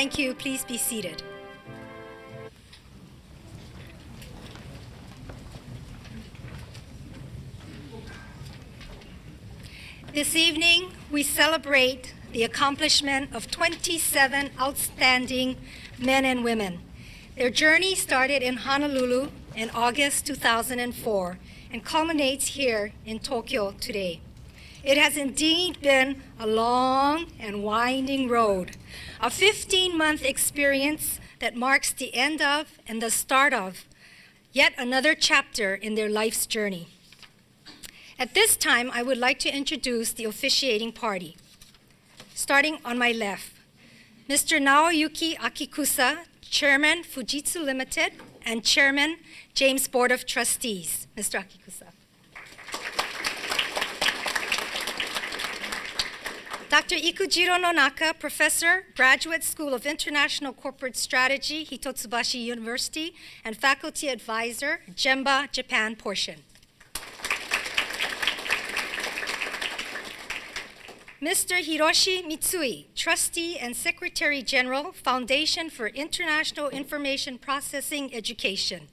Thank you. Please be seated. This evening, we celebrate the accomplishment of 27 outstanding men and women. Their journey started in Honolulu in August 2004 and culminates here in Tokyo today. It has indeed been a long and winding road, a 15-month experience that marks the end of and the start of yet another chapter in their life's journey. At this time, I would like to introduce the officiating party. Starting on my left, Mr. Naoyuki Akikusa, Chairman, Fujitsu Limited, and Chairman, JAIMS Board of Trustees. Mr. Akikusa. Dr. Ikujiro Nonaka, Professor, Graduate School of International Corporate Strategy, Hitotsubashi University, and Faculty Advisor, JEMBA, Japan portion. Mr. Hiroshi Mitsui, Trustee and Secretary General, Foundation for International Information Processing Education.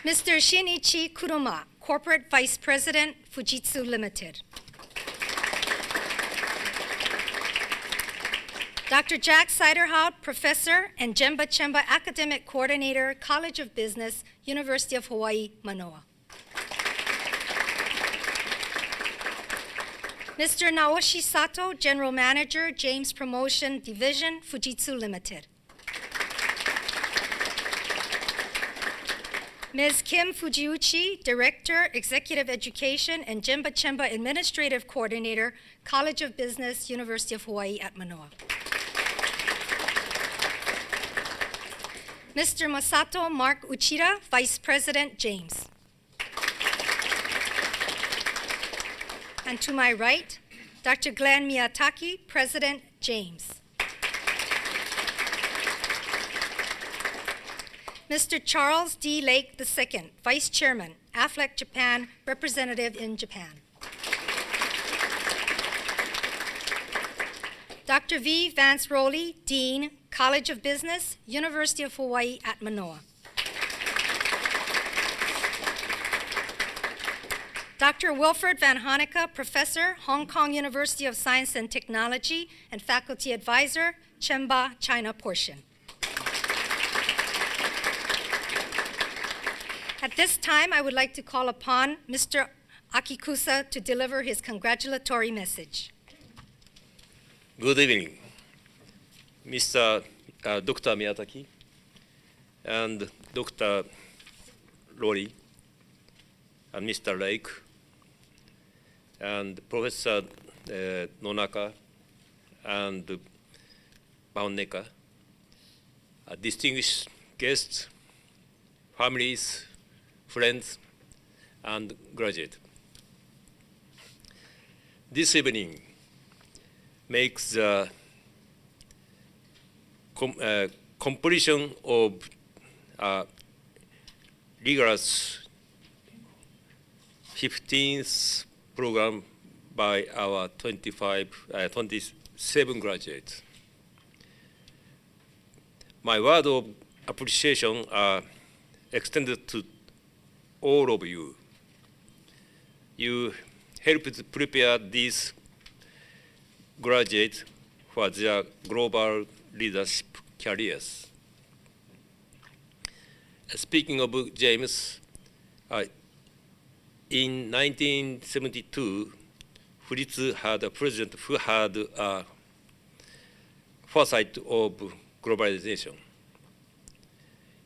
Mr. Shinichi Kuroma, Corporate Vice President, Fujitsu Limited. Dr. Jack Siderhout, Professor and JEMBA CHEMBA Academic Coordinator, College of Business, University of Hawaii, Mānoa. Mr. Naoshi Sato, General Manager, JAIMS Promotion Division, Fujitsu Limited. Ms. Kim Fujiuchi, Director, Executive Education and JEMBA CHEMBA Administrative Coordinator, College of Business, University of Hawaii at Mānoa. Mr. Masato Mark Uchida, Vice President, JAIMS. And to my right, Dr. Glenn Miyataki, President, JAIMS. Mr. Charles D. Lake II, Vice Chairman, AFLEC Japan, Representative in Japan. Dr. V. Vance Rowley, Dean, College of Business, University of Hawaii at Mānoa. Dr. Wilfred Van Hanicke, Professor, Hong Kong University of Science and Technology, and Faculty Advisor, CHEMBA, China portion. At this time, I would like to call upon Mr. Akikusa to deliver his congratulatory message. Good evening, Mr. Dr. Miyataki and Dr. Rory and Mr. Lake and Professor Nonaka and Mauneka, distinguished guests, families, friends, and graduates. This evening makes the completion of rigorous 15th program by our 27 graduates. My word of appreciation are extended to all of you. You helped prepare these graduates for their global leadership careers. Speaking of JAIMS, in 1972, Fujitsu had a president who had a foresight of globalization.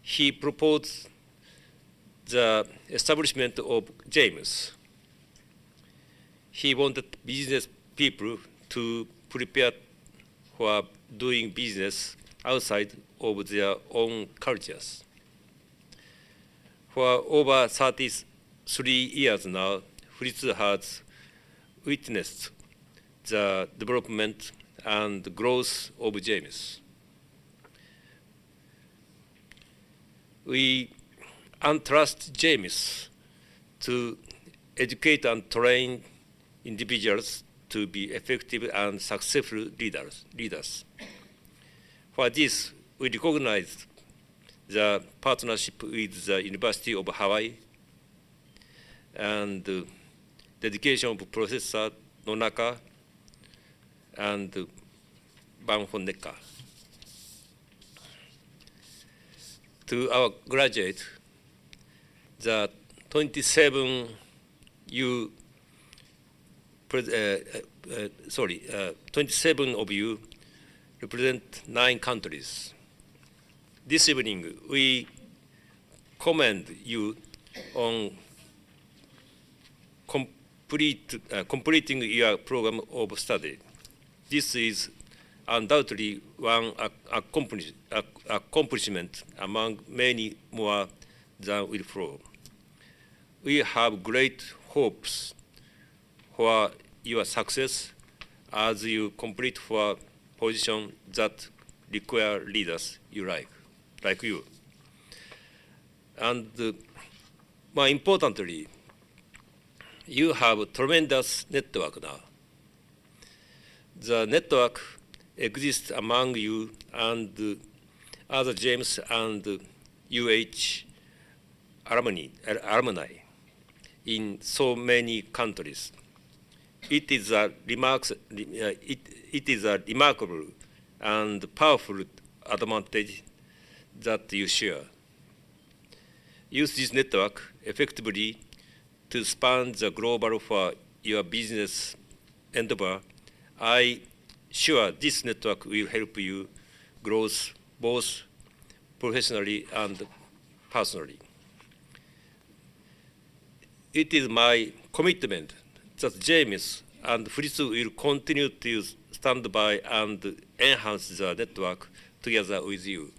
He proposed the establishment of JAIMS. He wanted business people to prepare for doing business outside of their own cultures. For over 33 years now, Fujitsu has witnessed the development and growth of JAIMS. We entrust JAIMS to educate and train individuals to be effective and successful leaders. For this, we recognize the partnership with the University of Hawaii and dedication of Professor Nonaka and Van Honecker. To our graduate, the 27 27 of you represent 9 countries. This evening, we commend you on completing your program of study. This is undoubtedly one accomplishment among many more that will follow. We have great hopes for your success as you complete for positions that require leaders you like you. And more importantly, you have a tremendous network now. The network exists among you and other JAIMS and UH alumni in so many countries. It is a remarkable and powerful advantage that you share. Use this network effectively to span the global for your business endeavor. I sure this network will help you grow both professionally and personally. It is my commitment that JAIMS and Fujitsu will continue to stand by and enhance the network together with you.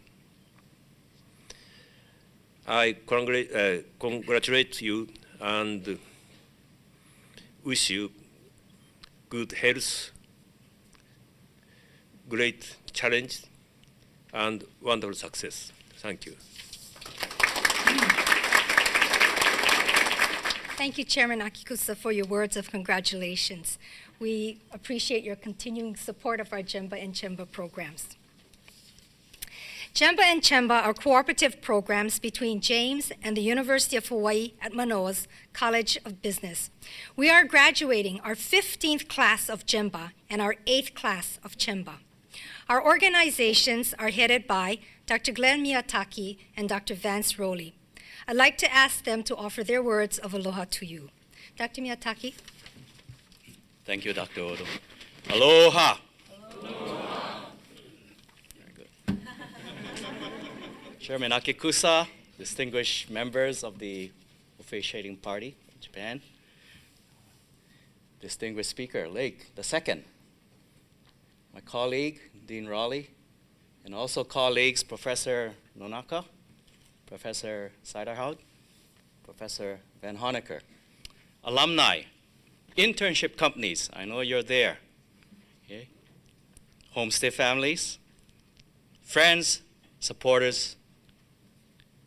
I congratulate you and wish you good health, great challenge, and wonderful success. Thank you. Thank you, Chairman Akikusa, for your words of congratulations. We appreciate your continuing support of our JEMBA and CHEMBA programs. JEMBA and CHEMBA are cooperative programs between JAIMS and the University of Hawaii at Manoa's College of Business. We are graduating our 15th class of JEMBA and our 8th class of CHEMBA. Our organizations are headed by Dr. Glenn Miyataki and Dr. Vance Rowley. I'd like to ask them to offer their words of aloha to you. Dr. Miyataki. Thank you, Dr. Odo. Aloha. Aloha. Very good. Chairman Akikusa, distinguished members of the officiating party of Japan, distinguished speaker, Lake II, my colleague, Dean Raleigh, and also colleagues, Professor Nonaka, Professor Seiderhout, Professor Van Honecker, alumni, internship companies, I know you're there, okay? Homestay families, friends, supporters,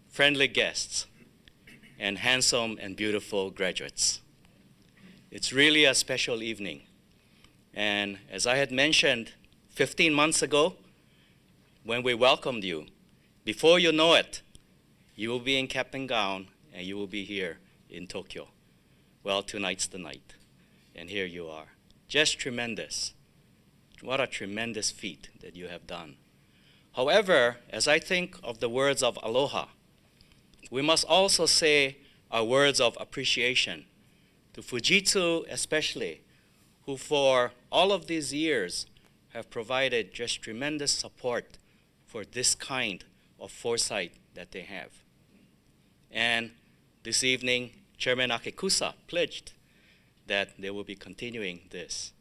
friendly guests, and handsome and beautiful graduates. It's really a special evening. And as I had mentioned 15 months ago, when we welcomed you, before you know it, you will be in cap and gown, and you will be here in Tokyo. Well, tonight's the night, and here you are. Just tremendous. What a tremendous feat that you have done. However, as I think of the words of aloha, we must also say our words of appreciation to Fujitsu especially, who for all of these years have provided just tremendous support for this kind of foresight that they have. And this evening, Chairman Akikusa pledged that they will be continuing this.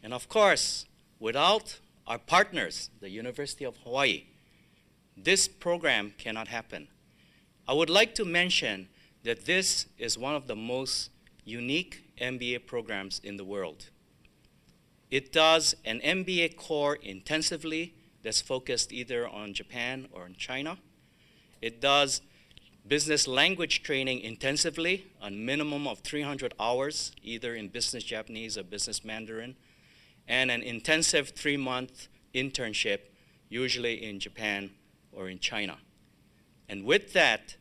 And of course, without our partners, the University of Hawaii, this program cannot happen. I would like to mention that this is one of the most unique MBA programs in the world. It does an MBA core intensively that's focused either on Japan or on China. It does business language training intensively, a minimum of 300 hours, either in business Japanese or business Mandarin, and an intensive 3-month internship, usually in Japan or in China. And with that,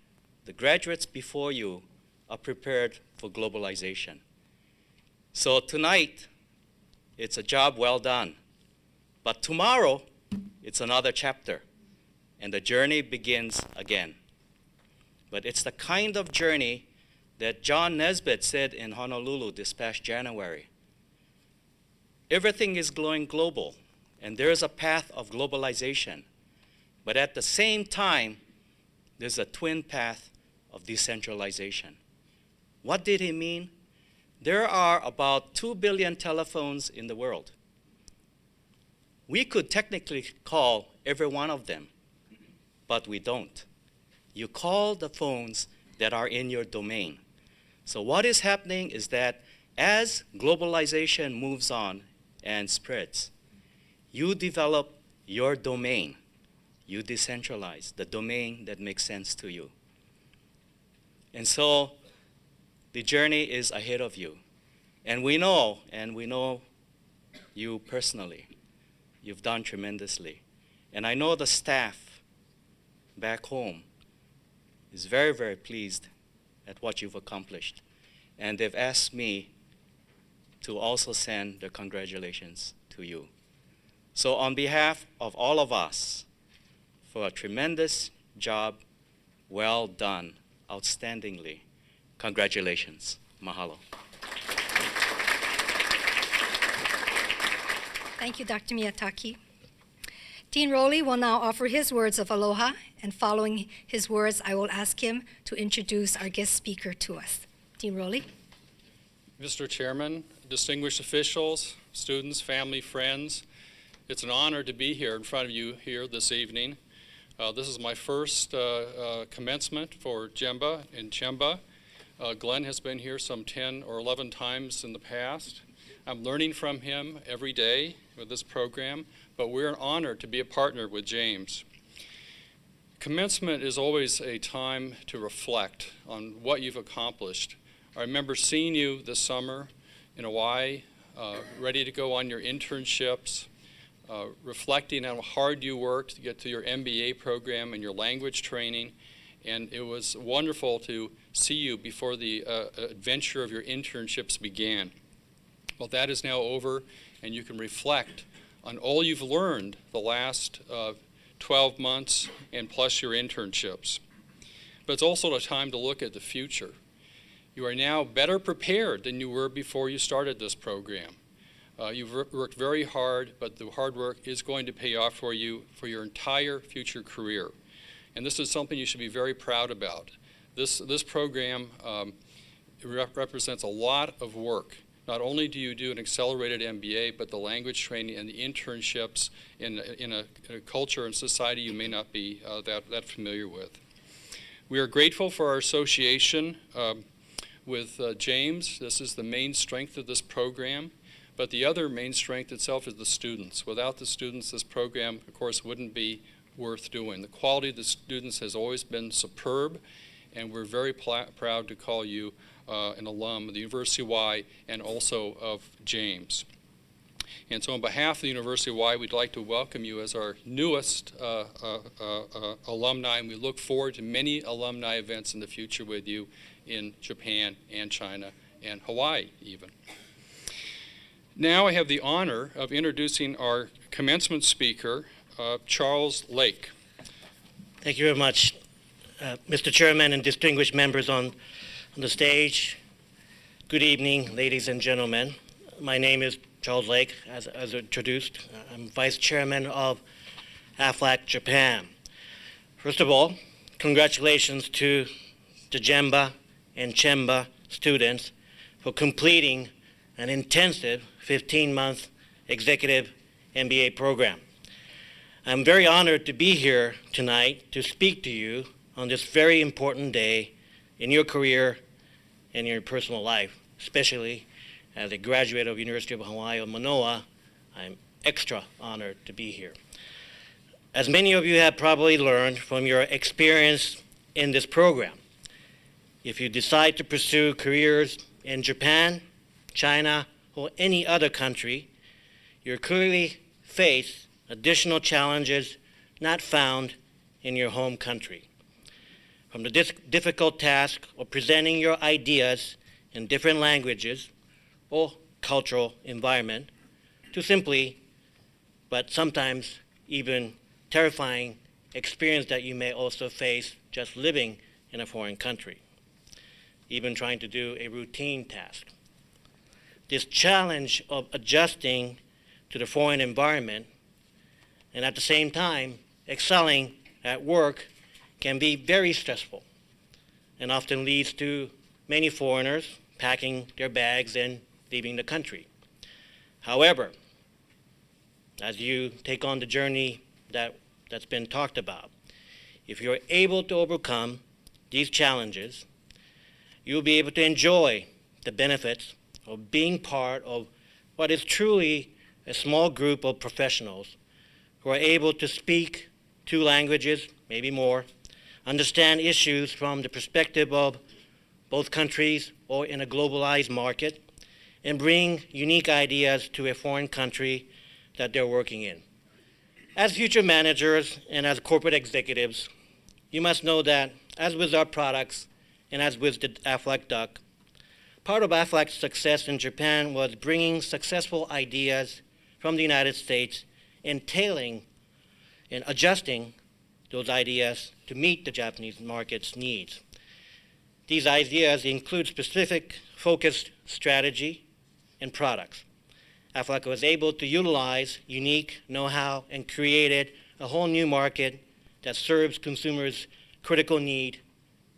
the graduates before you are prepared for globalization. So tonight, it's a job well done. But tomorrow, it's another chapter, and the journey begins again. But it's the kind of journey that John Nesbitt said in Honolulu this past January. Everything is going global, and there is a path of globalization. But at the same time, there's a twin path of decentralization. What did he mean? There are about 2 billion telephones in the world. We could technically call every one of them, but we don't. You call the phones that are in your domain. So what is happening is that as globalization moves on and spreads, you develop your domain. You decentralize the domain that makes sense to you. And so the journey is ahead of you. And we know you personally. You've done tremendously. And I know the staff back home is very, very pleased at what you've accomplished. And they've asked me to also send their congratulations to you. So on behalf of all of us, for a tremendous job, well done, outstandingly, congratulations. Mahalo. Thank you, Dr. Miyataki. Dean Rowley will now offer his words of aloha, and following his words, I will ask him to introduce our guest speaker to us. Dean Rowley. Mr. Chairman, distinguished officials, students, family, friends, it's an honor to be here in front of you here this evening. This is my first commencement for JEMBA and CHEMBA. Glenn has been here some 10 or 11 times in the past. I'm learning from him every day with this program, but we're honored to be a partner with JAIMS. Commencement is always a time to reflect on what you've accomplished. I remember seeing you this summer in Hawaii, ready to go on your internships, reflecting on how hard you worked to get to your MBA program and your language training. And it was wonderful to see you before the adventure of your internships began. Well, that is now over, and you can reflect on all you've learned the last 12 months and plus your internships. But it's also a time to look at the future. You are now better prepared than you were before you started this program. You've worked very hard, but the hard work is going to pay off for you for your entire future career. And this is something you should be very proud about. This program represents a lot of work. Not only do you do an accelerated MBA, but the language training and the internships in a culture and society you may not be that familiar with. We are grateful for our association with JAIMS. This is the main strength of this program. But the other main strength itself is the students. Without the students, this program, of course, wouldn't be worth doing. The quality of the students has always been superb, and we're very proud to call you an alum of the University of Hawaii and also of JAIMS. And so on behalf of the University of Hawaii, we'd like to welcome you as our newest alumni, and we look forward to many alumni events in the future with you in Japan and China and Hawaii even. Now I have the honor of introducing our commencement speaker, Charles Lake. Thank you very much, Mr. Chairman and distinguished members on the stage. Good evening, ladies and gentlemen. My name is Charles Lake, as introduced. I'm Vice Chairman of AFLAC Japan. First of all, congratulations to the JEMBA and CHEMBA students for completing an intensive 15-month executive MBA program. I'm very honored to be here tonight to speak to you on this very important day in your career and your personal life, especially as a graduate of University of Hawaii of Mānoa. I'm extra honored to be here. As many of you have probably learned from your experience in this program. If you decide to pursue careers in Japan, China, or any other country, you clearly face additional challenges not found in your home country. From the difficult task of presenting your ideas in different languages or cultural environment, to simply, but sometimes even terrifying experience that you may also face just living in a foreign country, even trying to do a routine task. This challenge of adjusting to the foreign environment and at the same time excelling at work can be very stressful and often leads to many foreigners packing their bags and leaving the country. However, as you take on the journey that's been talked about, if you're able to overcome these challenges, you'll be able to enjoy the benefits of being part of what is truly a small group of professionals who are able to speak 2 languages, maybe more, understand issues from the perspective of both countries or in a globalized market, and bring unique ideas to a foreign country that they're working in. As future managers and as corporate executives, you must know that as with our products and as with the Aflac Duck, part of Aflac's success in Japan was bringing successful ideas from the United States and tailoring and adjusting those ideas to meet the Japanese market's needs. These ideas include specific focused strategy and products. Aflac was able to utilize unique know-how and created a whole new market that serves consumers' critical need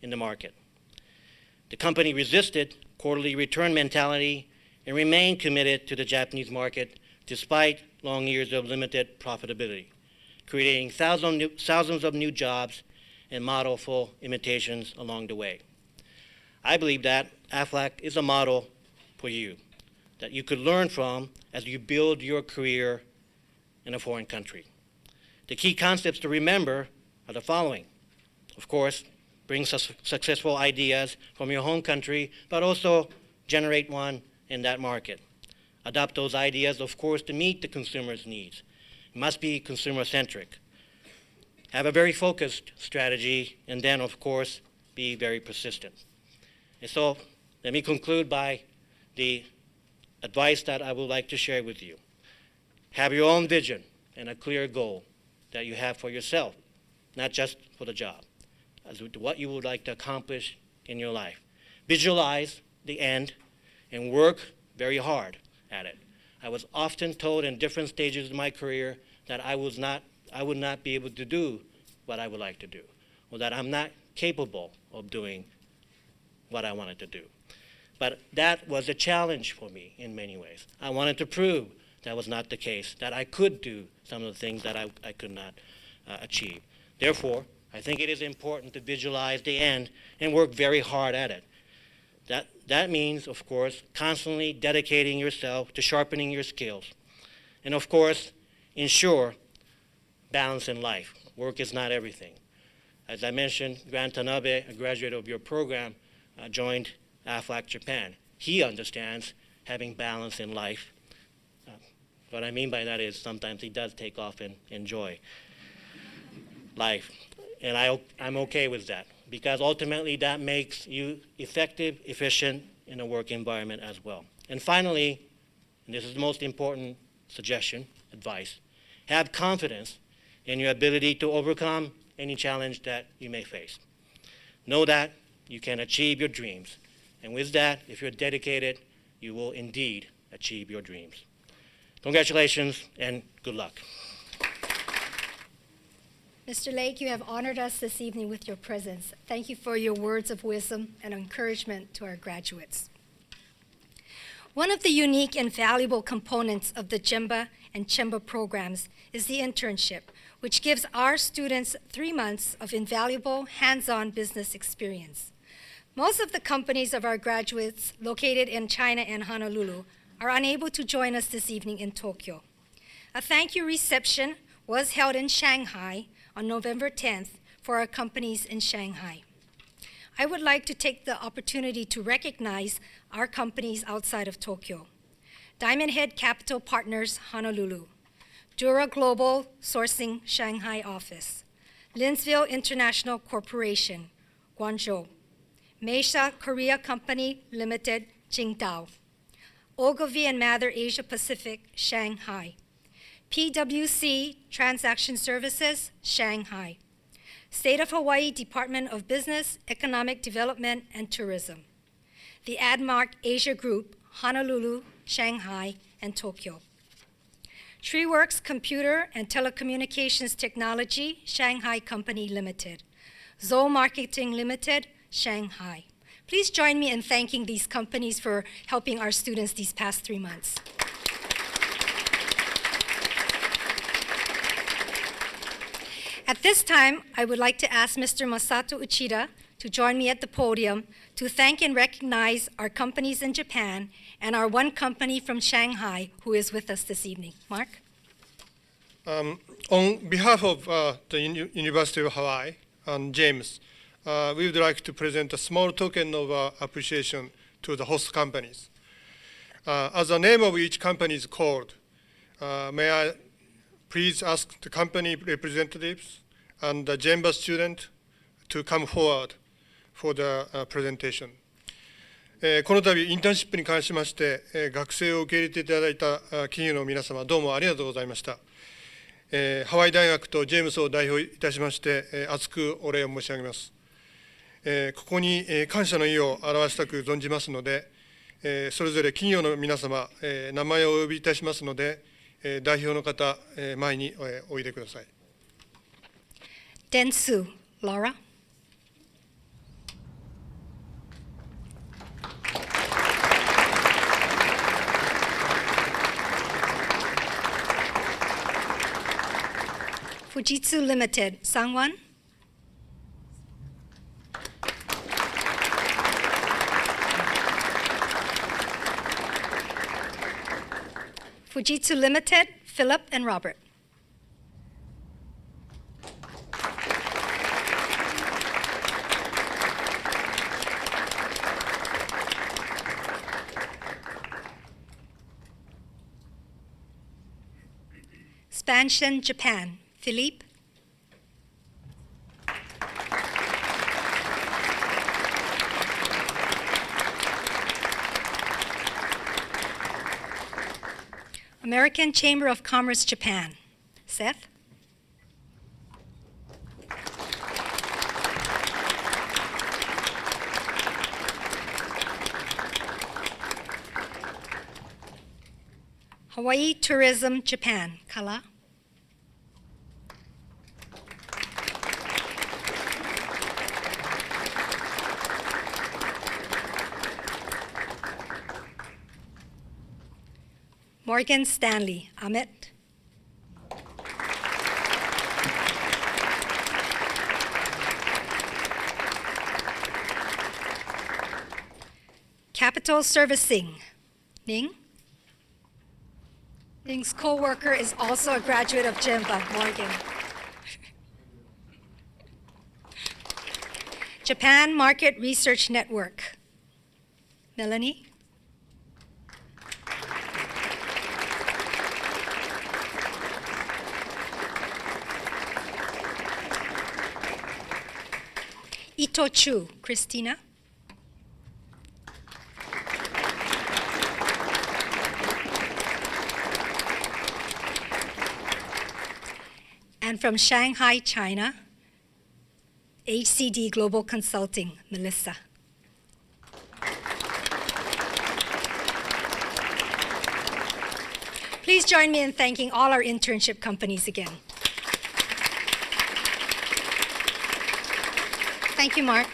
in the market. The company resisted quarterly return mentality and remained committed to the Japanese market despite long years of limited profitability, creating thousands of new jobs and model for imitations along the way. I believe that Aflac is a model for you that you could learn from as you build your career in a foreign country. The key concepts to remember are the following. Of course, bring successful ideas from your home country, but also generate one in that market. Adopt those ideas, of course, to meet the consumer's needs. It must be consumer-centric. Have a very focused strategy, and then, of course, be very persistent. And so, let me conclude by the advice that I would like to share with you. Have your own vision and a clear goal that you have for yourself, not just for the job, as to what you would like to accomplish in your life. Visualize the end and work very hard at it. I was often told in different stages of my career that I would not be able to do what I would like to do, or that I'm not capable of doing what I wanted to do. But that was a challenge for me in many ways. I wanted to prove that was not the case, that I could do some of the things that I could not achieve. Therefore, I think it is important to visualize the end and work very hard at it. That means, of course, constantly dedicating yourself to sharpening your skills. And of course, ensure balance in life. Work is not everything. As I mentioned, Grant Tanabe, a graduate of your program, joined Aflac Japan. He understands having balance in life. What I mean by that is sometimes he does take off and enjoy life. And I'm okay with that, because ultimately that makes you effective, efficient in a work environment as well. And finally, and this is the most important suggestion, advice, have confidence in your ability to overcome any challenge that you may face. Know that you can achieve your dreams. And with that, if you're dedicated, you will indeed achieve your dreams. Congratulations and good luck. Mr. Lake, you have honored us this evening with your presence. Thank you for your words of wisdom and encouragement to our graduates. One of the unique and valuable components of the JEMBA and CHEMBA programs is the internship, which gives our students 3 months of invaluable hands-on business experience. Most of the companies of our graduates located in China and Honolulu are unable to join us this evening in Tokyo. A thank you reception was held in Shanghai on November 10th for our companies in Shanghai. I would like to take the opportunity to recognize our companies outside of Tokyo. Diamond Head Capital Partners, Honolulu. Dura Global Sourcing, Shanghai Office. Linsville International Corporation, Guangzhou. Meisha Korea Company Limited, Qingdao. Ogilvy and Mather Asia Pacific, Shanghai. PwC Transaction Services, Shanghai. State of Hawaii Department of Business, Economic Development, and Tourism. The Admark Asia Group, Honolulu, Shanghai, and Tokyo. TreeWorks Computer and Telecommunications Technology, Shanghai Company Limited. Zoe Marketing Limited, Shanghai. Please join me in thanking these companies for helping our students these past 3 months. At this time, I would like to ask Mr. Masato Uchida to join me at the podium to thank and recognize our companies in Japan and our one company from Shanghai who is with us this evening. Mark? On behalf of the University of Hawaii and JAIMS, we would like to present a small token of appreciation to the host companies. As the name of each company is called, may I please ask the company representatives and the JEMBA student to come forward for the presentation. この度インターンシップに関しまして、学生を受け入れていただいた企業の皆様、どうもありがとうございました。ハワイ大学とジェームスを代表いたしまして、厚くお礼を申し上げます。ここに感謝の意を表したく存じますので、それぞれ企業の皆様、名前をお呼びいたしますので、代表の方、前においでください。Dentsu, Laura. Fujitsu Limited, Sangwon. Fujitsu Limited, Philip and Robert. Spanshan, Japan, Philippe. American Chamber of Commerce, Japan, Seth. Hawaii Tourism, Japan, Kala. Morgan Stanley, Amit. Capital Servicing, Ning. Ning's co-worker is also a graduate of JEMBA, Morgan. Japan Market Research Network, Melanie. Itochu, Christina. And from Shanghai, China, HCD Global Consulting, Melissa. Please join me in thanking all our internship companies again. Thank you, Mark.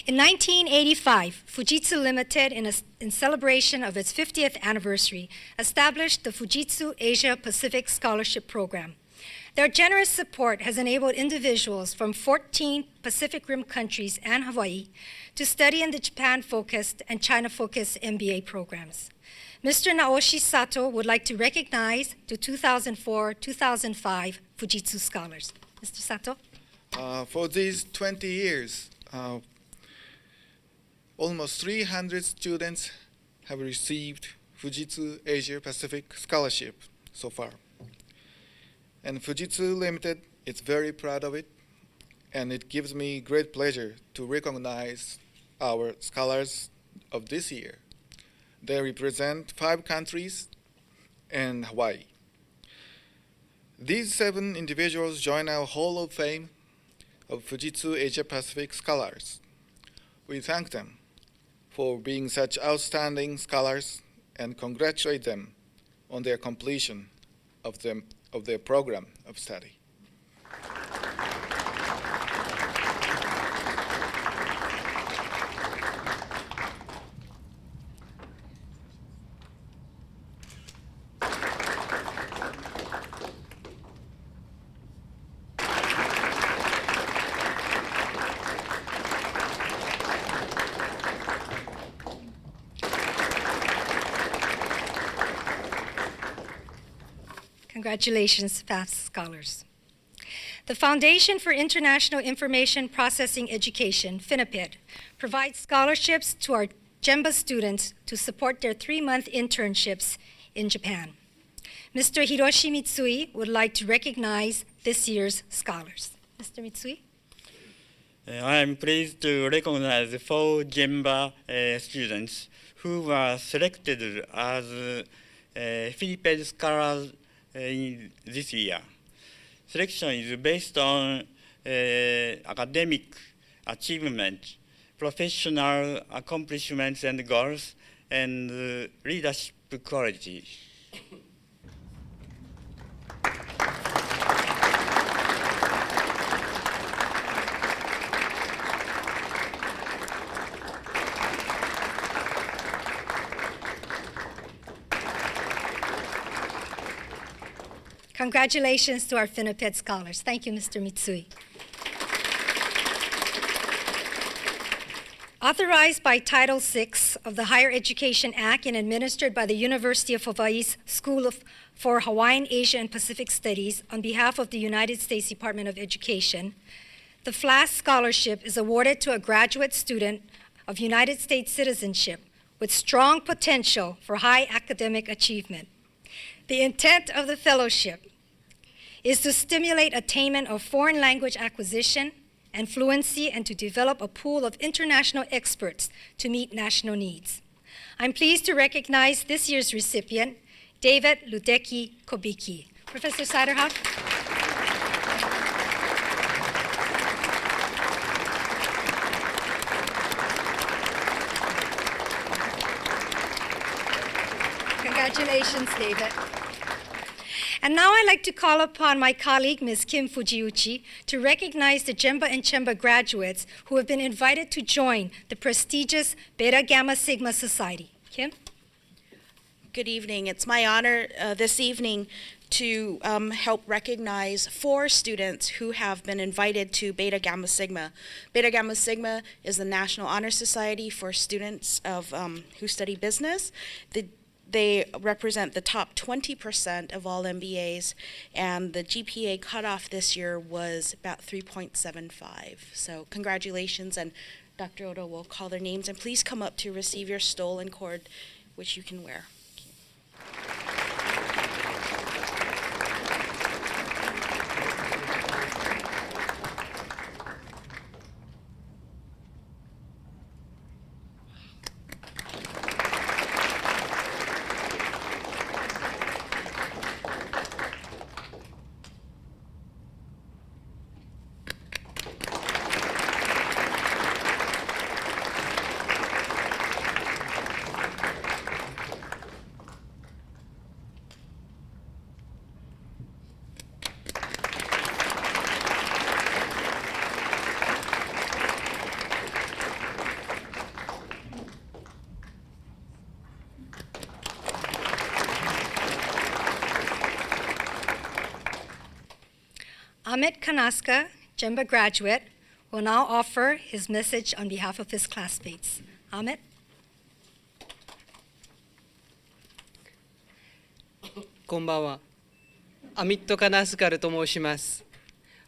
In 1985, Fujitsu Limited, in celebration of its 50th anniversary, established the Fujitsu Asia Pacific Scholarship Program. Their generous support has enabled individuals from 14 Pacific Rim countries and Hawaii to study in the Japan-focused and China-focused MBA programs. Mr. Naoshi Sato would like to recognize the 2004-2005 Fujitsu scholars. Mr. Sato? For these 20 years, almost 300 students have received Fujitsu Asia Pacific Scholarship so far. And Fujitsu Limited is very proud of it, and it gives me great pleasure to recognize our scholars of this year. They represent 5 countries and Hawaii. These 7 individuals join our Hall of Fame of Fujitsu Asia Pacific Scholars. We thank them for being such outstanding scholars and congratulate them on their completion of their program of study. Congratulations, FAFSA scholars. The Foundation for International Information Processing Education, FINIPID, provides scholarships to our JEMBA students to support their 3-month internships in Japan. Mr. Hiroshi Mitsui would like to recognize this year's scholars. Mr. Mitsui? I am pleased to recognize 4 JEMBA students who were selected as FINIPID scholars in this year. Selection is based on academic achievement, professional accomplishments and goals, and leadership quality. Congratulations to our FINIPID scholars. Thank you, Mr. Mitsui. Authorized by Title VI of the Higher Education Act and administered by the University of Hawaii's School for Hawaiian, Asia, and Pacific Studies on behalf of the United States Department of Education, the FLAS Scholarship is awarded to a graduate student of United States citizenship with strong potential for high academic achievement. The intent of the fellowship is to stimulate attainment of foreign language acquisition and fluency and to develop a pool of international experts to meet national needs. I'm pleased to recognize this year's recipient, David Ludeki Kobiki. Professor Siderhoff? Congratulations, David. And now I'd like to call upon my colleague, Ms. Kim Fujiuchi, to recognize the JEMBA and CHEMBA graduates who have been invited to join the prestigious Beta Gamma Sigma Society. Kim? Good evening. It's my honor this evening to help recognize 4 students who have been invited to Beta Gamma Sigma. Beta Gamma Sigma is the National Honor Society for students of who study business. They represent the top 20% of all MBAs, and the GPA cutoff this year was about 3.75. So congratulations, and Dr. Oda will call their names, and please come up to receive your stole and cord, which you can wear. Amit Kanaska, JEMBA graduate, will now offer his message on behalf of his classmates. Amit? こんばんは。アミット・カナスカルと申します。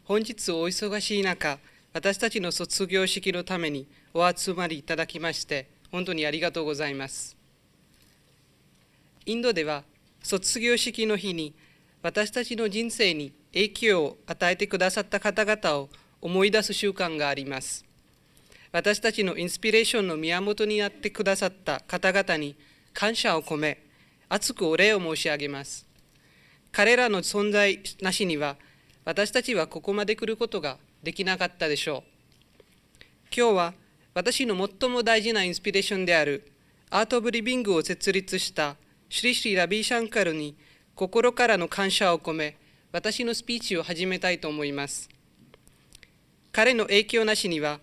本日お忙しい中、私たちの卒業式のためにお集まりいただきまして、本当にありがとうございます。インドでは卒業式の日に私たちの人生に影響を与えてくださった方々を思い出す習慣があります。私たちのインスピレーションの源になってくださった方々に感謝を込め、厚くお礼を申し上げます。彼らの存在なしには、私たちはここまで来ることができなかったでしょう。今日は私の最も大事なインスピレーションであるアート・オブ・リビングを設立したシリシリ・ラビー・シャンカルに心からの感謝を込め、私のスピーチを始めたいと思います。彼の影響なしには、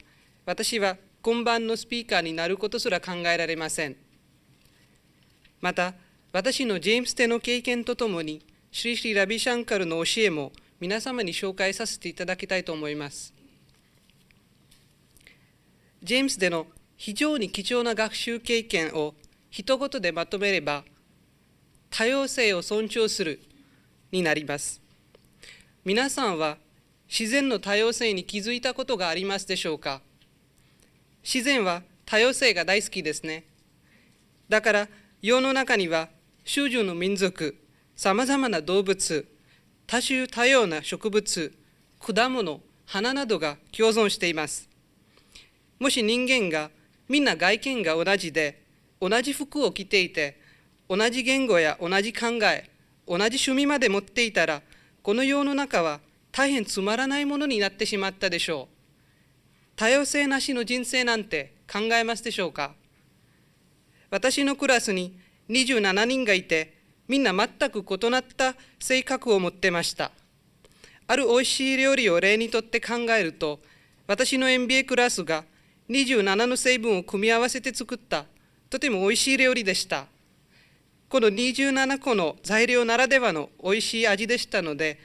私は今晩のスピーカーになることすら考えられません。また、私のジェームスでの経験とともに、シリシリ・ラビー・シャンカルの教えも皆様に紹介させていただきたいと思います。ジェームスでの非常に貴重な学習経験を一言でまとめれば、多様性を尊重するになります。皆さんは自然の多様性に気づいたことがありますでしょうか。自然は多様性が大好きですね。だから世の中には種々の民族、さまざまな動物、多種多様な植物、果物、花などが共存しています。もし人間がみんな外見が同じで、同じ服を着ていて、同じ言語や同じ考え、同じ趣味まで持っていたら、この世の中は大変つまらないものになってしまったでしょう。多様性なしの人生なんて考えますでしょうか。私のクラスに27人がいて、みんな全く異なった性格を持ってました。あるおいしい料理を例にとって考えると、私の MBA クラスが27の成分を組み合わせて作ったとてもおいしい料理でした。この27個の材料ならではのおいしい味でしたので、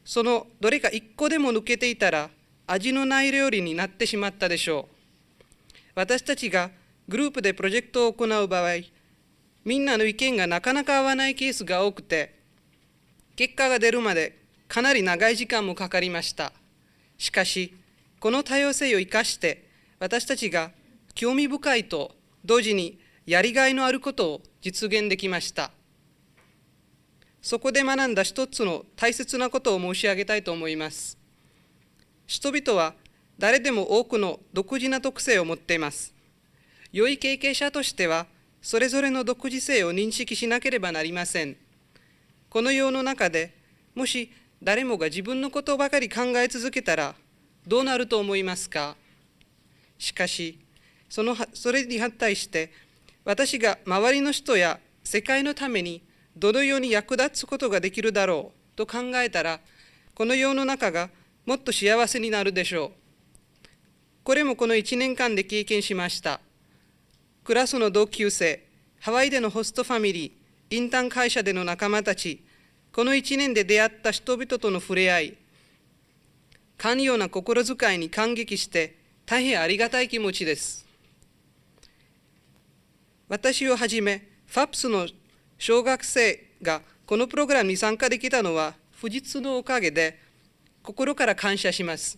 そのどれか1個でも抜けていたら味のない料理になってしまったでしょう。私たちがグループでプロジェクトを行う場合、みんなの意見がなかなか合わないケースが多くて、結果が出るまでかなり長い時間もかかりました。しかし、この多様性を生かして、私たちが興味深いと同時にやりがいのあることを実現できました。そこで学んだ一つの大切なことを申し上げたいと思います。人々は誰でも多くの独自な特性を持っています。良い経験者としては、それぞれの独自性を認識しなければなりません。この世の中で、もし誰もが自分のことばかり考え続けたら、どうなると思いますか。しかし、それに対して、私が周りの人や世界のためにどのように役立つことができるだろうと考えたら、この世の中がもっと幸せになるでしょう。これもこの1年間で経験しました。クラスの同級生、ハワイでのホストファミリー、インターン会社での仲間たち、この1年で出会った人々との触れ合い、寛容な心遣いに感激して大変ありがたい気持ちです。私をはじめ、FAPS の小学生がこのプログラムに参加できたのは富士通のおかげで心から感謝します。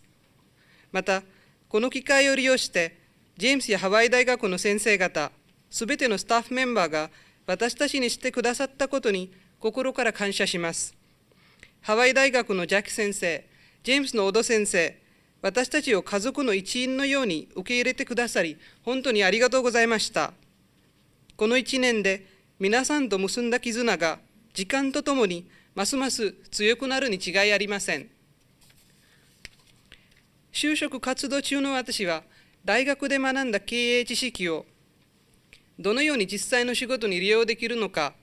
また、この機会を利用して、ジェームスやハワイ大学の先生方、すべてのスタッフメンバーが私たちにしてくださったことに心から感謝します。ハワイ大学のジャック先生、ジェームスのオド先生、私たちを家族の一員のように受け入れてくださり、本当にありがとうございました。この1年で皆さんと結んだ絆が時間とともにますます強くなるに違いありません。就職活動中の私は、大学で学んだ経営知識をどのように実際の仕事に利用できるのか、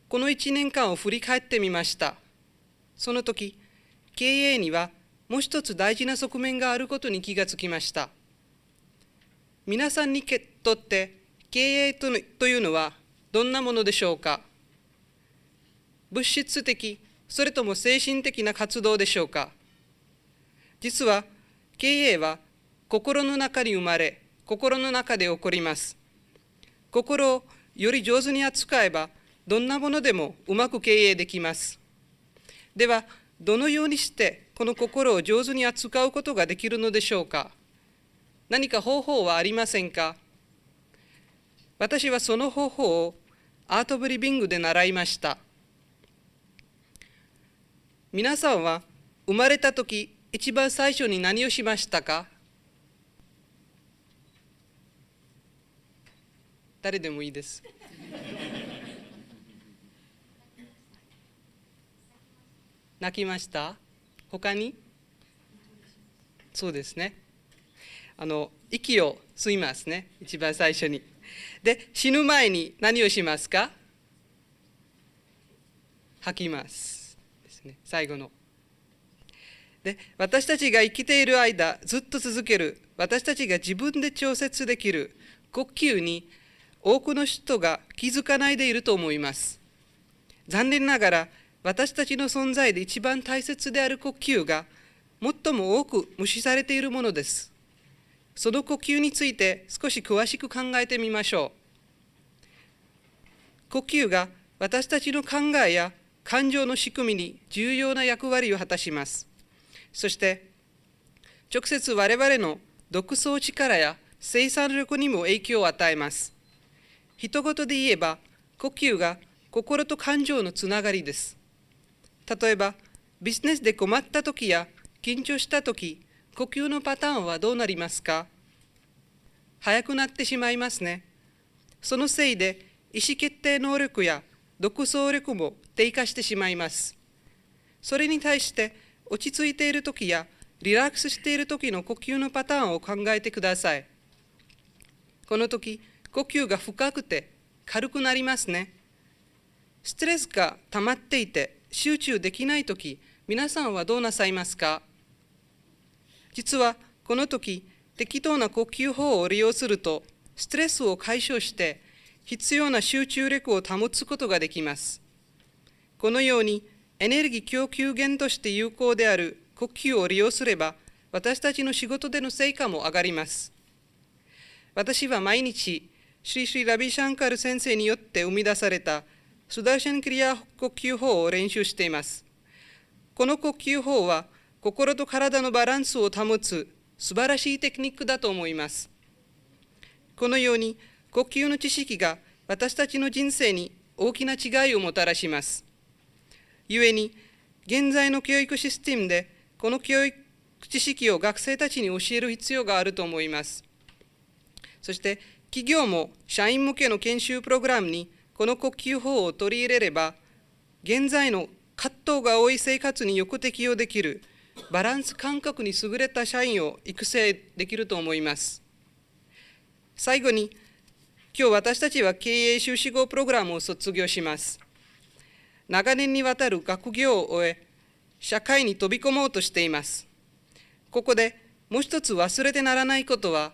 この1年間を振り返ってみました。その時、経営にはもう一つ大事な側面があることに気がつきました。皆さんにとって経営というのはどんなものでしょうか。物質的、それとも精神的な活動でしょうか。実は経営は心の中に生まれ、心の中で起こります。心をより上手に扱えば、どんなものでもうまく経営できます。では、どのようにしてこの心を上手に扱うことができるのでしょうか。何か方法はありませんか。私はその方法をアート・オブ・リビングで習いました。皆さんは生まれたとき一番最初に何をしましたか。誰でもいいです。泣きました。他に。そうですね。息を吸いますね、一番最初に。で、死ぬ前に何をしますか。吐きますですね、最後の。で、私たちが生きている間、ずっと続ける、私たちが自分で調節できる呼吸に多くの人が気づかないでいると思います。残念ながら、私たちの存在で一番大切である呼吸が最も多く無視されているものです。その呼吸について少し詳しく考えてみましょう。呼吸が私たちの考えや感情の仕組みに重要な役割を果たします。そして、直接我々の独創力や生産力にも影響を与えます。一言で言えば、呼吸が心と感情のつながりです。例えば、ビジネスで困ったときや緊張したとき、呼吸のパターンはどうなりますか。速くなってしまいますね。そのせいで意思決定能力や独創力も低下してしまいます。それに対して落ち着いているときやリラックスしているときの呼吸のパターンを考えてください。このとき、呼吸が深くて軽くなりますね。ストレスが溜まっていて集中できないとき、皆さんはどうなさいますか。実はこの時、適当な呼吸法を利用すると、ストレスを解消して必要な集中力を保つことができます。このようにエネルギー供給源として有効である呼吸を利用すれば、私たちの仕事での成果も上がります。私は毎日、シリシリ・ラビシャンカル先生によって生み出されたスダーシャン・クリア呼吸法を練習しています。この呼吸法は、心と体のバランスを保つ素晴らしいテクニックだと思います。このように呼吸の知識が私たちの人生に大きな違いをもたらします。故に現在の教育システムでこの教育知識を学生たちに教える必要があると思います。そして企業も社員向けの研修プログラムにこの呼吸法を取り入れれば、現在の葛藤が多い生活によく適用できるバランス感覚に優れた社員を育成できると思います。最後に、今日私たちは経営修士号プログラムを卒業します。長年にわたる学業を終え、社会に飛び込もうとしています。ここでもう一つ忘れてならないことは、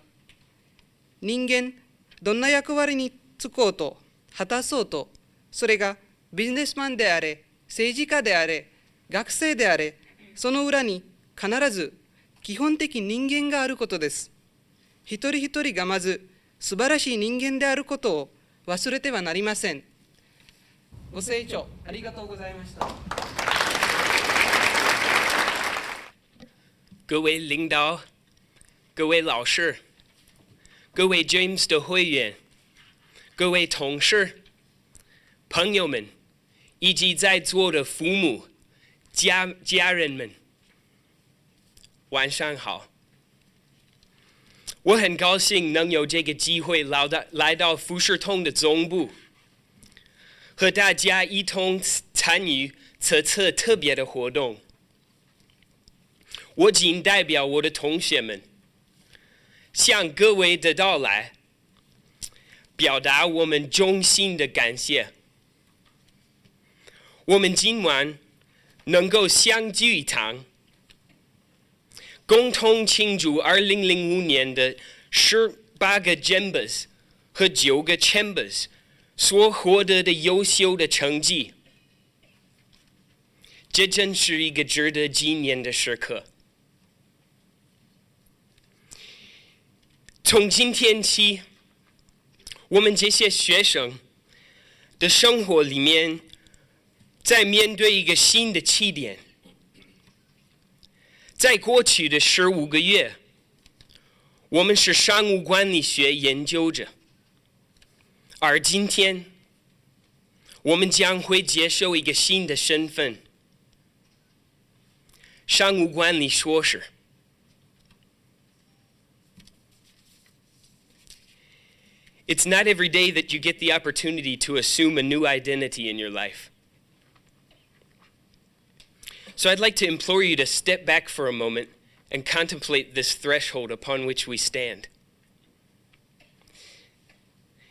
人間、どんな役割に就こうと、果たそうと、それがビジネスマンであれ、政治家であれ、学生であれ、その裏に必ず基本的人間があることです。一人一人がまず素晴らしい人間であることを忘れてはなりません。ご清聴ありがとうございました。各位领导、各位老师、各位 JAIMS 的会员、各位同事、朋友们，以及在座的父母、家人们，晚上好。我很高兴能有这个机会来到富士通的总部，和大家一同参与这次特别的活动。我仅代表我的同学们，向各位的到来表达我们衷心的感谢。我们今晚能够相聚一堂，共同庆祝2005年的18个 JEMBAs 和9个 CHEMBAs 所获得的优秀的成绩，这真是一个值得纪念的时刻。从今天起，我们这些学生的生活里面，在面对一个新的起点。在过去的15个月，我们是商务管理学研究者，而今天，我们将会接受一个新的身份——商务管理硕士。It's not every day that you get the opportunity to assume a new identity in your life. So I'd like to implore you to step back for a moment and contemplate this threshold upon which we stand.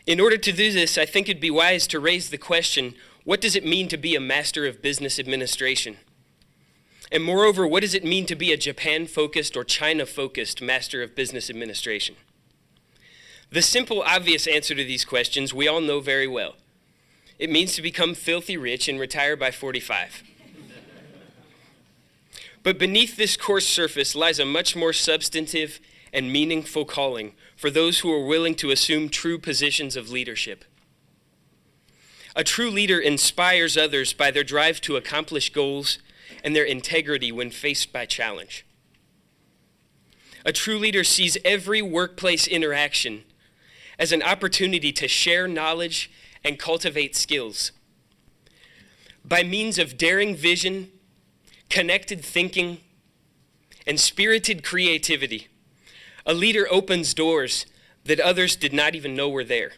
In order to do this, I think it'd be wise to raise the question, what does it mean to be a Master of Business Administration? And moreover, what does it mean to be a Japan-focused or China-focused Master of Business Administration? The simple, obvious answer to these questions we all know very well. It means to become filthy rich and retire by 45. But beneath this coarse surface lies a much more substantive and meaningful calling for those who are willing to assume true positions of leadership. A true leader inspires others by their drive to accomplish goals and their integrity when faced by challenge. A true leader sees every workplace interaction as an opportunity to share knowledge and cultivate skills. By means of daring vision, connected thinking, and spirited creativity, a leader opens doors that others did not even know were there.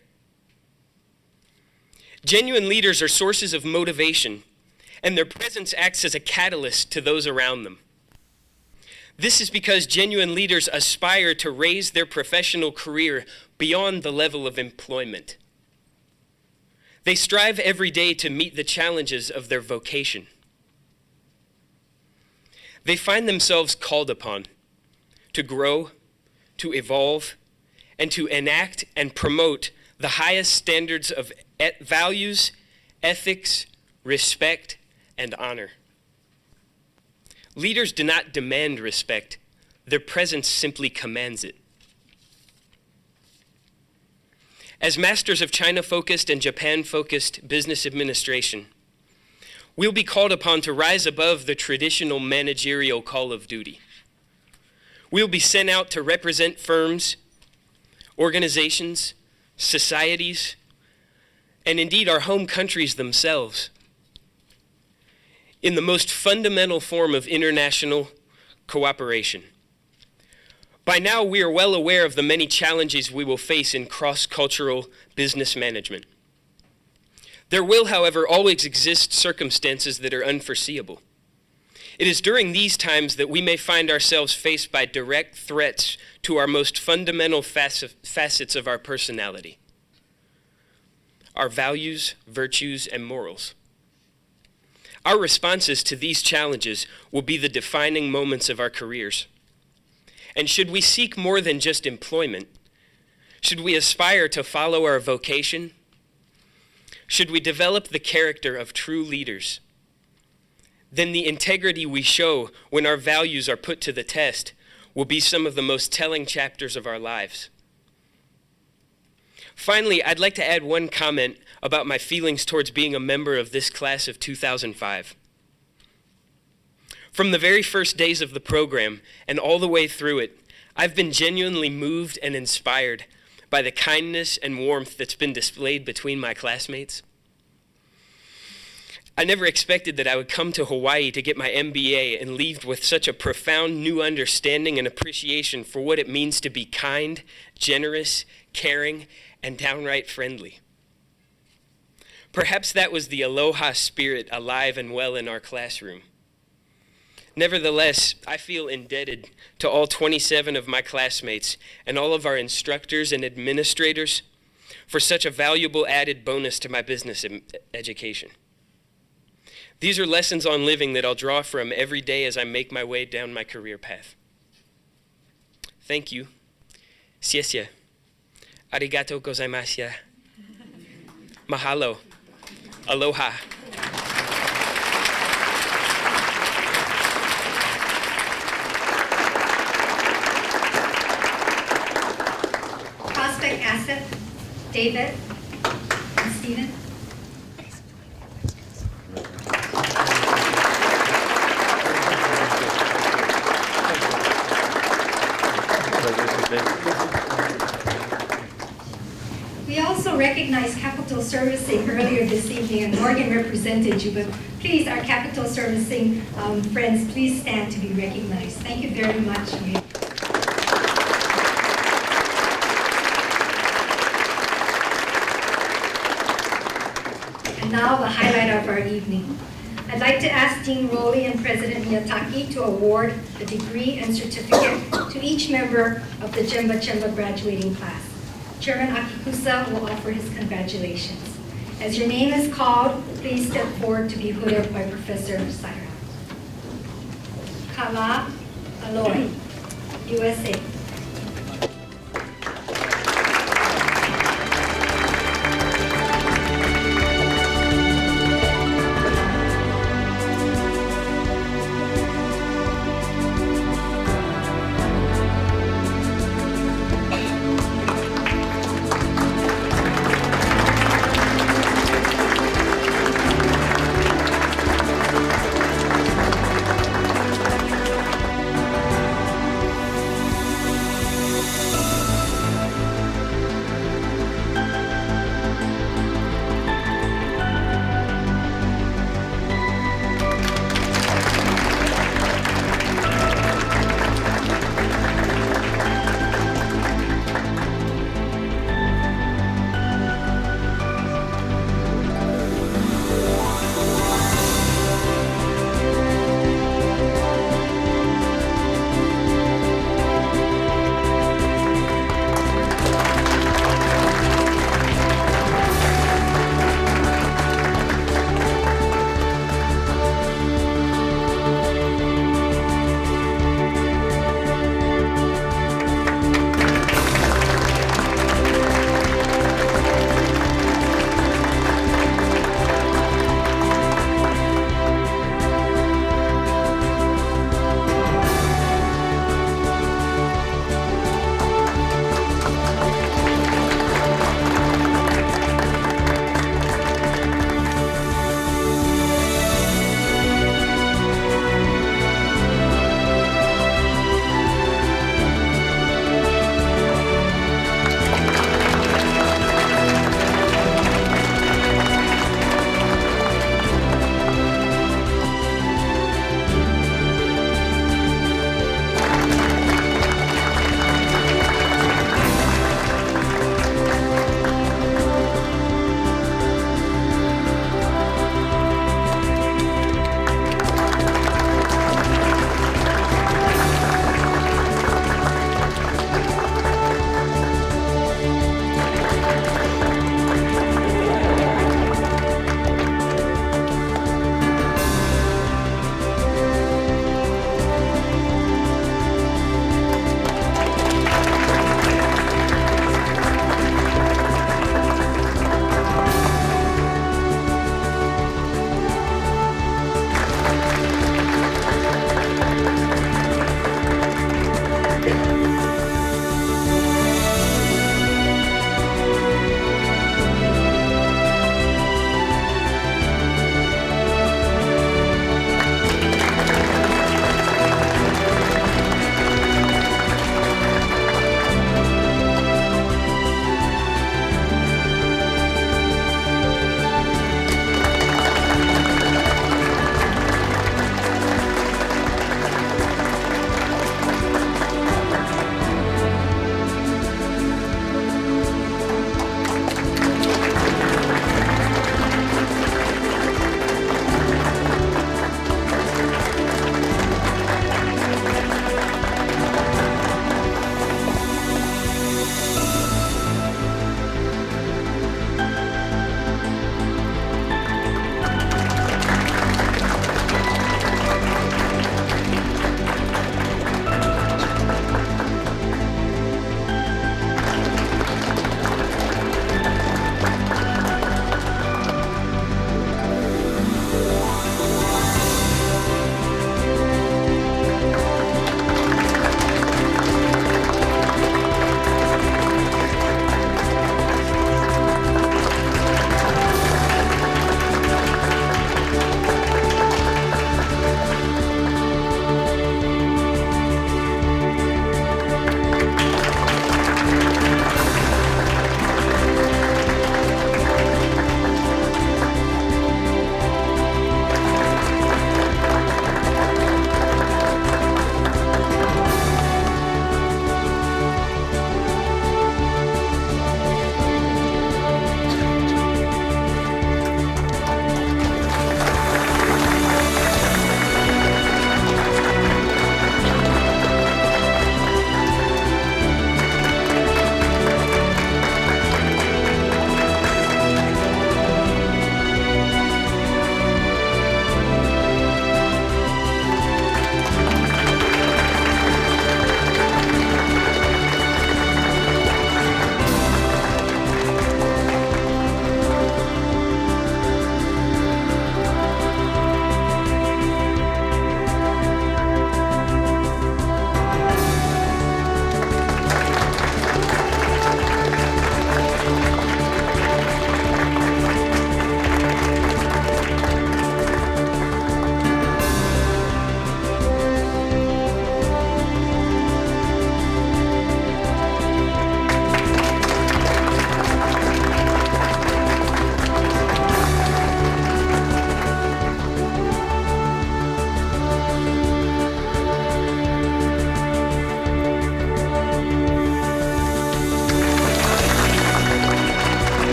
Genuine leaders are sources of motivation, and their presence acts as a catalyst to those around them. This is because genuine leaders aspire to raise their professional career beyond the level of employment. They strive every day to meet the challenges of their vocation. They find themselves called upon to grow, to evolve, and to enact and promote the highest standards of values, ethics, respect, and honor. Leaders do not demand respect. Their presence simply commands it. As masters of China-focused and Japan-focused business administration, we'll be called upon to rise above the traditional managerial call of duty. We'll be sent out to represent firms, organizations, societies, and indeed our home countries themselves in the most fundamental form of international cooperation. By now, we are well aware of the many challenges we will face in cross-cultural business management. There will, however, always exist circumstances that are unforeseeable. It is during these times that we may find ourselves faced by direct threats to our most fundamental facets of our personality, our values, virtues, and morals. Our responses to these challenges will be the defining moments of our careers. And should we seek more than just employment, should we aspire to follow our vocation, should we develop the character of true leaders, then the integrity we show when our values are put to the test will be some of the most telling chapters of our lives. Finally, I'd like to add one comment about my feelings towards being a member of this class of 2005. From the very first days of the program and all the way through it, I've been genuinely moved and inspired by the kindness and warmth that's been displayed between my classmates. I never expected that I would come to Hawaii to get my MBA and leave with such a profound new understanding and appreciation for what it means to be kind, generous, caring, and downright friendly. Perhaps that was the aloha spirit alive and well in our classroom. Nevertheless, I feel indebted to all 27 of my classmates and all of our instructors and administrators for such a valuable added bonus to my business education. These are lessons on living that I'll draw from every day as I make my way down my career path. Thank you. 谢谢. Arigatou gozaimasu. Mahalo. Aloha. Prospect Asset, David and Stephen. We also recognized Capital Servicing earlier this evening, and Morgan represented you, but please, our Capital Servicing friends, please stand to be recognized. Thank you very much. And now the highlight of our evening. I'd like to ask Dean Rowley and President Miyataki to award a degree and certificate to each member of the JEMBA graduating class. Chairman Akikusa will offer his congratulations. As your name is called, please step forward to be hooded by Professor Saira. Kala Aloy, USA.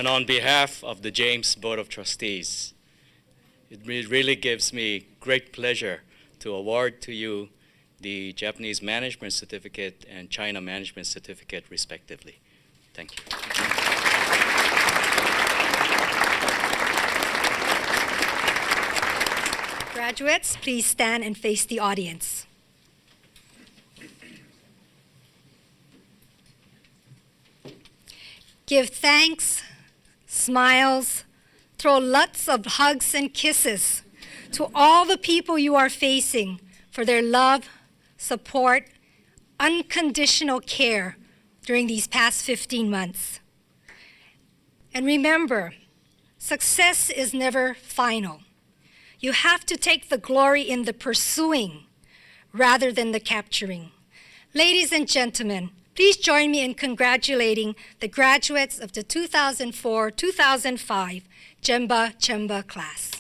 and on behalf of the JAIMS Board of Trustees, it really gives me great pleasure to award to you the Japanese Management Certificate and China Management Certificate, respectively. Thank you. Graduates, please stand and face the audience. Give thanks, smiles, throw lots of hugs and kisses to all the people you are facing for their love, support, unconditional care during these past 15 months. And remember, success is never final. You have to take the glory in the pursuing rather than the capturing. Ladies and gentlemen, please join me in congratulating the graduates of the 2004-2005 JEMBA CHEMBA class.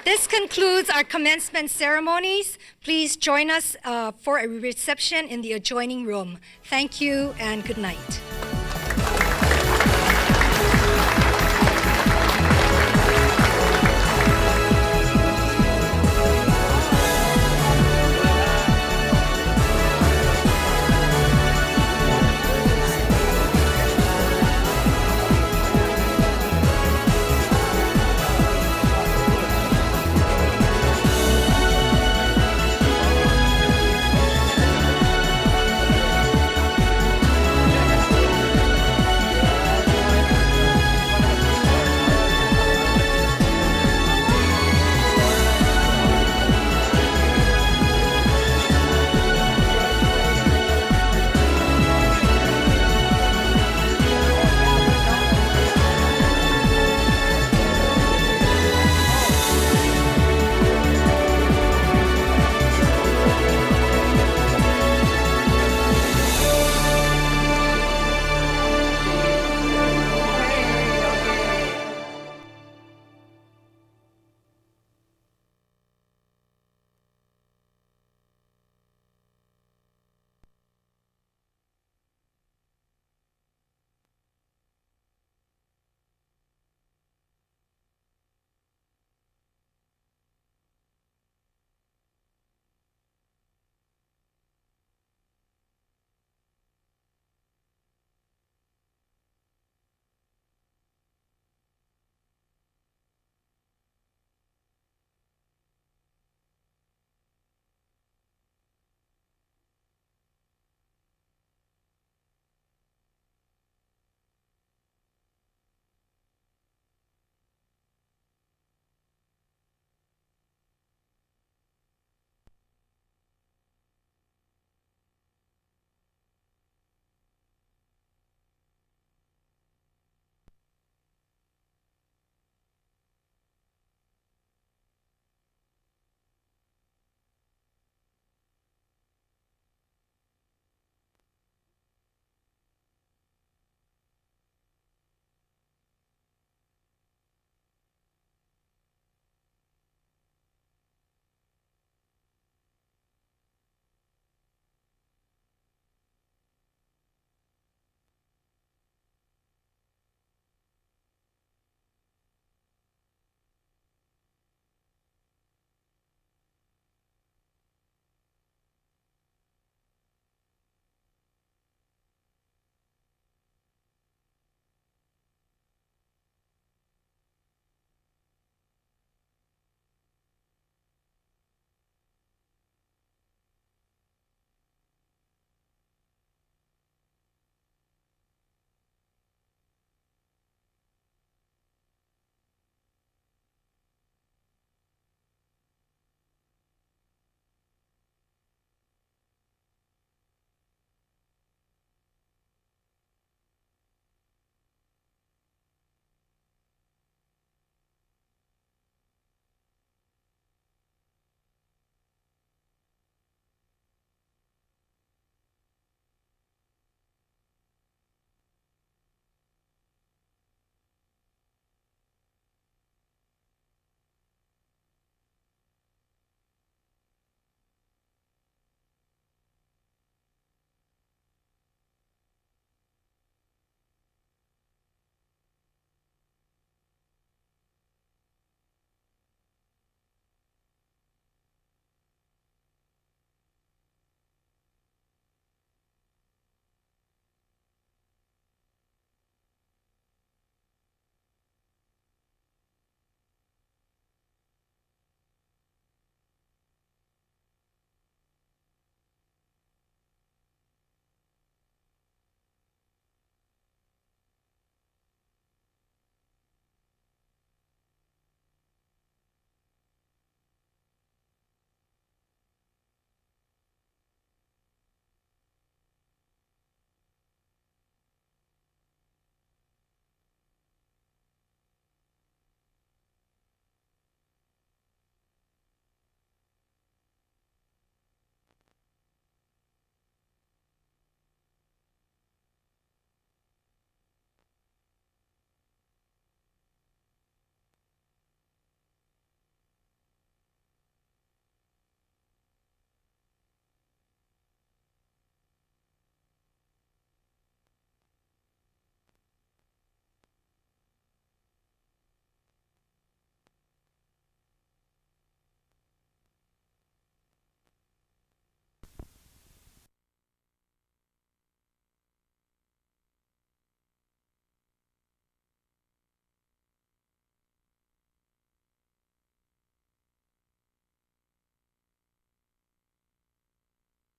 This concludes our commencement ceremonies. Please join us for a reception in the adjoining room. Thank you and good night.